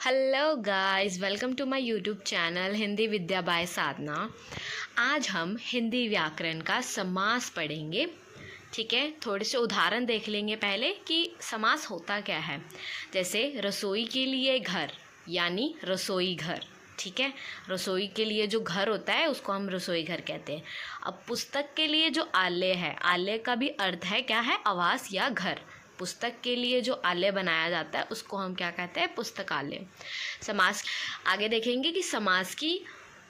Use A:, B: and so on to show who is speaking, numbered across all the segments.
A: Hello guys, welcome to my YouTube channel Hindi Vidya by Sadhana. आज हम हिंदी व्याकरण का समास पढ़ेंगे। ठीक है, थोड़े से उदाहरण देख लेंगे पहले कि समास होता क्या है। जैसे रसोई के लिए घर यानी रसोई घर। ठीक है, रसोई के लिए जो घर होता है उसको हम रसोई घर कहते हैं। अब पुस्तक के लिए जो आलय है, आलय का भी अर्थ है क्या है, आवास या घर। पुस्तक के लिए जो आलय बनाया जाता है उसको हम क्या कहते हैं, पुस्तकालय। समास आगे देखेंगे कि समास की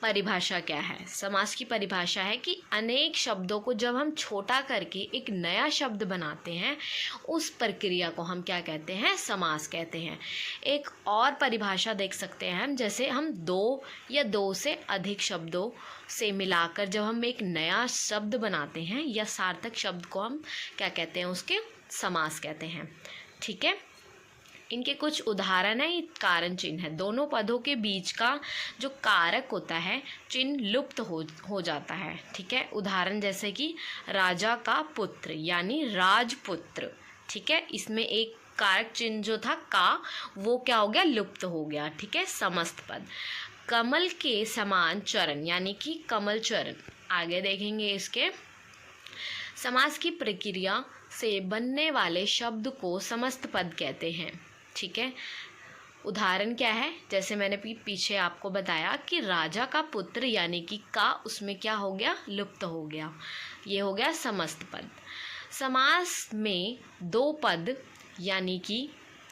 A: परिभाषा क्या है। समास की परिभाषा है कि अनेक शब्दों को जब हम छोटा करके एक नया शब्द बनाते हैं उस प्रक्रिया को हम क्या कहते हैं, समास कहते हैं। एक और परिभाषा देख सकते हैं हम, जैसे हम दो या दो से अधिक शब्दों से मिलाकर जब हम एक नया शब्द बनाते हैं या सार्थक शब्द को हम क्या कहते हैं, उसके समास कहते हैं। ठीक है, इनके कुछ उदाहरण है। कारण चिन्ह है, दोनों पदों के बीच का जो कारक होता है चिन्ह लुप्त हो जाता है। ठीक है, उदाहरण जैसे कि राजा का पुत्र यानी राजपुत्र। ठीक है, इसमें एक कारक चिन्ह जो था का, वो क्या हो गया, लुप्त हो गया। ठीक है, समस्त पद। कमल के समान चरण यानी कि कमल चरण। आगे देखेंगे इसके समास की प्रक्रिया से बनने वाले शब्द को समस्त पद कहते हैं। ठीक है, उदाहरण क्या है, जैसे मैंने पीछे आपको बताया कि राजा का पुत्र यानी कि का, उसमें क्या हो गया, लुप्त हो गया। ये हो गया समस्त पद। समास में दो पद यानी कि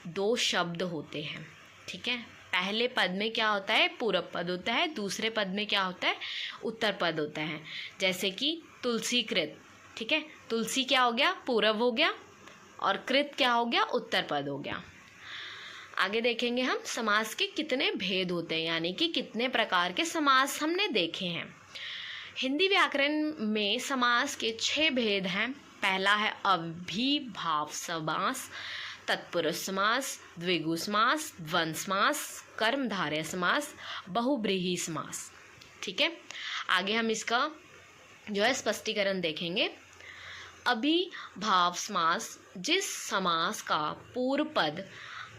A: दो शब्द होते हैं। ठीक है, पहले पद में क्या होता है, पूर्व पद होता है, दूसरे पद में क्या होता है, उत्तर पद होता है। जैसे कि तुलसी कृत। ठीक है, तुलसी क्या हो गया, पूर्व हो गया, और कृत क्या हो गया, उत्तर पद हो गया। आगे देखेंगे हम समास के कितने भेद होते हैं, यानी कि कितने प्रकार के समास हमने देखे हैं। हिंदी व्याकरण में समास के 6 भेद हैं। पहला है अविभाव समास, तत्पुरुष समास, द्विगु समास, द्वंद्व समास, कर्मधारय समास, बहुब्रीहि समास। ठीक है, आगे हम इसका जो है स्पष्टीकरण देखेंगे। अभिभाव समास, जिस समास का पूर्व पद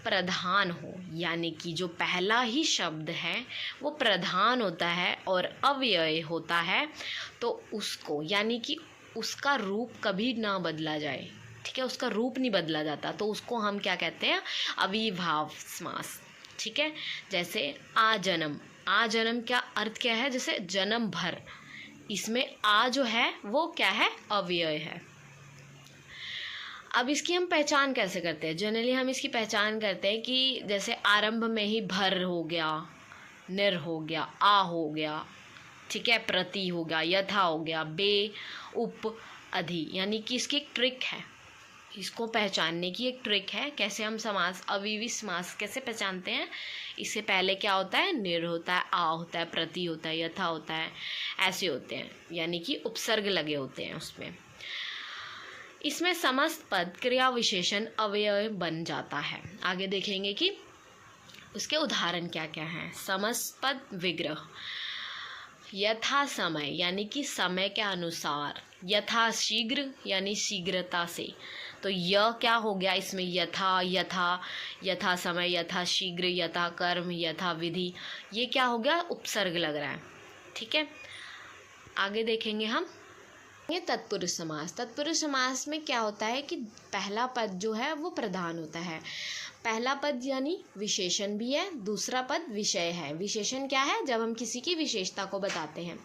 A: प्रधान हो, यानी कि जो पहला ही शब्द है वो प्रधान होता है और अव्यय होता है, तो उसको यानी कि उसका रूप कभी ना बदला जाए। ठीक है, उसका रूप नहीं बदला जाता, तो उसको हम क्या कहते हैं, अविभाव समास। ठीक है, जैसे आजन्म। आजन्म क्या अर्थ क्या है, जैसे जन्म भर। इसमें आ जो है वो क्या है, अव्यय है। अब इसकी हम पहचान कैसे करते हैं, जनरली हम इसकी पहचान करते हैं कि जैसे आरंभ में ही भर हो गया, निर हो गया, आ हो गया। ठीक है, प्रति हो गया, यथा हो गया, बे, उप, अधि। यानी कि इसकी एक ट्रिक है, इसको पहचानने की एक ट्रिक है। कैसे हम समास, अविवी समास कैसे पहचानते हैं। इससे पहले क्या होता है, निर होता है, आ होता है, प्रति होता है, यथा होता है, ऐसे होते हैं, यानी कि उपसर्ग लगे होते हैं उसमें। इसमें समस्त पद क्रिया विशेषण अव्यय बन जाता है। आगे देखेंगे कि उसके उदाहरण क्या क्या हैं। समस्त पद विग्रह, यथा समय यानी कि समय के अनुसार, यथा शीघ्र यानी शीघ्रता से। तो यह क्या हो गया, इसमें यथा, यथा, यथा समय, यथा शीघ्र, यथा कर्म, यथा विधि, ये क्या हो गया, उपसर्ग लग रहा है। ठीक है, आगे देखेंगे हम ये तत्पुरुष समास। तत्पुरुष समास में क्या होता है कि पहला पद जो है वो प्रधान होता है। पहला पद यानी विशेषण भी है, दूसरा पद विषय है। विशेषण क्या है, जब हम किसी की विशेषता को बताते हैं।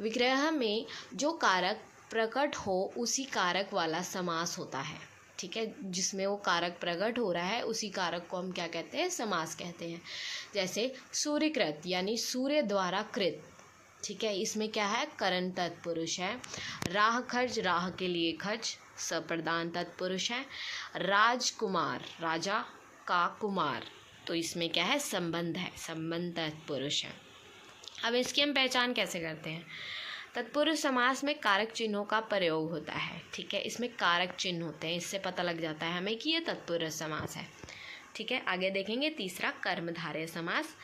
A: विग्रह में जो कारक प्रकट हो उसी कारक वाला समास होता है। ठीक है, जिसमें वो कारक प्रकट हो रहा है उसी कारक को हम क्या कहते हैं, समास कहते हैं। जैसे सूर्यकृत यानी सूर्य द्वारा कृत। ठीक है, इसमें क्या है, करण तत्पुरुष है। राह खर्च, राह के लिए खर्च, सप्रदान तत्पुरुष है। राजकुमार, राजा का कुमार, तो इसमें क्या है, संबंध है, संबंध तत्पुरुष है। अब इसकी हम पहचान कैसे करते हैं। तत्पुरुष समास में कारक चिन्हों का प्रयोग होता है। ठीक है, इसमें कारक चिन्ह होते हैं, इससे पता लग जाता है हमें कि ये तत्पुरुष समास है। ठीक है, आगे देखेंगे तीसरा कर्मधारय समास,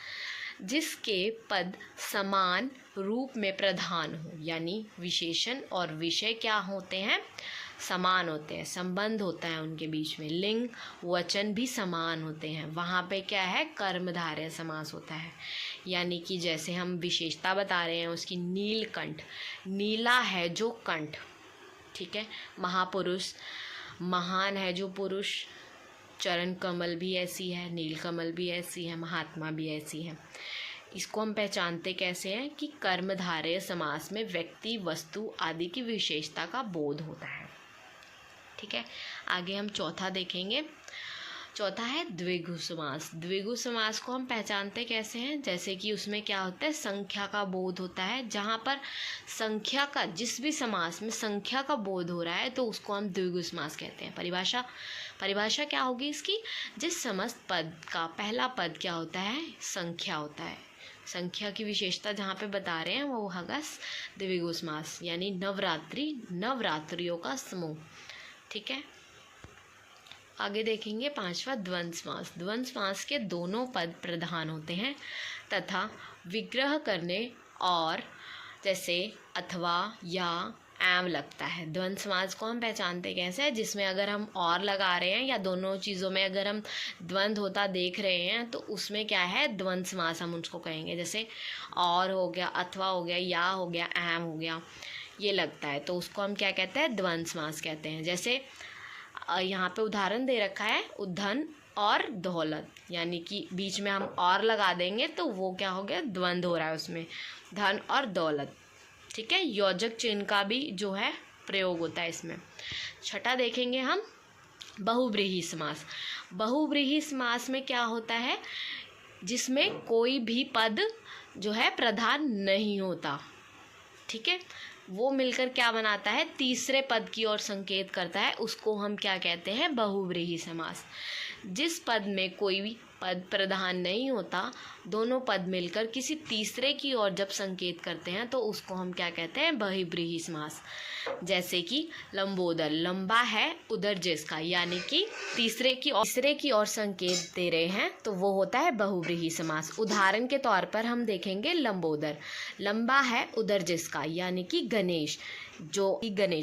A: जिसके पद समान रूप में प्रधान हो, यानी विशेषण और विषय क्या होते हैं, समान होते हैं, संबंध होता है उनके बीच में। लिंग वचन भी समान होते हैं। वहाँ पे क्या है, कर्मधारय समास होता है। यानी कि जैसे हम विशेषता बता रहे हैं उसकी, नीलकंठ, नीला है जो कंठ, ठीक है। महापुरुष, महान है जो पुरुष। चरण कमल भी ऐसी है, नील कमल भी ऐसी है, महात्मा भी ऐसी है। इसको हम पहचानते कैसे हैं कि कर्मधारय समास में व्यक्ति, वस्तु आदि की विशेषता का बोध होता है, ठीक है। आगे हम चौथा देखेंगे। चौथा है द्विगु समास। द्विगु समास को हम पहचानते कैसे हैं, जैसे कि उसमें क्या होता है, संख्या का बोध होता है। जहाँ पर संख्या का, जिस भी समास में संख्या का बोध हो रहा है तो उसको हम द्विगु समास कहते हैं। परिभाषा क्या होगी इसकी, जिस समस्त पद का पहला पद क्या होता है, संख्या होता है। संख्या की विशेषता जहाँ पे बता रहे हैं वो होगा द्विगु समास, यानी नवरात्रियों का समूह, ठीक है। आगे देखेंगे पांचवा द्वंद्व समास। द्वंद्व समास के दोनों पद प्रधान होते हैं तथा विग्रह करने और जैसे अथवा या एवं लगता है। द्वंद्व समास को हम पहचानते कैसे, जिसमें अगर हम और लगा रहे हैं या दोनों चीज़ों में अगर हम द्वंद्व होता देख रहे हैं तो उसमें क्या है, द्वंद्व समास हम उसको कहेंगे। जैसे और हो गया, अथवा हो गया, या हो गया, एवं हो गया, ये लगता है तो उसको हम क्या कहते हैं, द्वंद्व समास कहते हैं। जैसे यहाँ पे उदाहरण दे रखा है, धन और दौलत, यानी कि बीच में हम और लगा देंगे तो वो क्या हो गया, द्वंद्व हो रहा है उसमें, धन और दौलत, ठीक है। योजक चिन्ह का भी जो है प्रयोग होता है इसमें। छठा देखेंगे हम बहुव्रीहि समास। बहुव्रीहि समास में क्या होता है, जिसमें कोई भी पद जो है प्रधान नहीं होता, ठीक है। वो मिलकर क्या बनाता है, तीसरे पद की ओर संकेत करता है, उसको हम क्या कहते हैं, बहुव्रीहि समास। जिस पद में कोई भी पद प्रधान नहीं होता, दोनों पद मिलकर किसी तीसरे की ओर जब संकेत करते हैं तो उसको हम क्या कहते हैं, बहुव्रीहि समास। जैसे कि लंबोदर, लंबा है उधर जिसका, यानी कि तीसरे की ओर संकेत दे रहे हैं तो वो होता है बहुव्रीहि समास। उदाहरण के तौर पर हम देखेंगे लंबोदर, लंबा है उधर जिसका, यानी कि गणेश,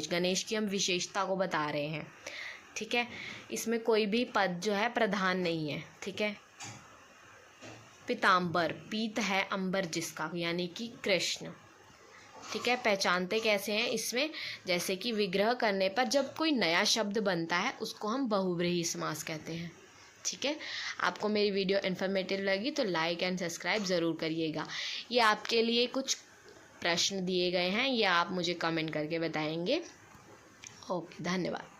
A: गणेश की हम विशेषता को बता रहे हैं, ठीक है। इसमें कोई भी पद जो है प्रधान नहीं है, ठीक है। पीताम्बर, पीत है अंबर जिसका, यानी कि कृष्ण, ठीक है। पहचानते कैसे हैं इसमें, जैसे कि विग्रह करने पर जब कोई नया शब्द बनता है उसको हम बहुव्रीहि समास कहते हैं, ठीक है। आपको मेरी वीडियो इन्फॉर्मेटिव लगी तो लाइक एंड सब्सक्राइब ज़रूर करिएगा। ये आपके लिए कुछ प्रश्न दिए गए हैं, ये आप मुझे कमेंट करके बताएंगे। ओके, धन्यवाद।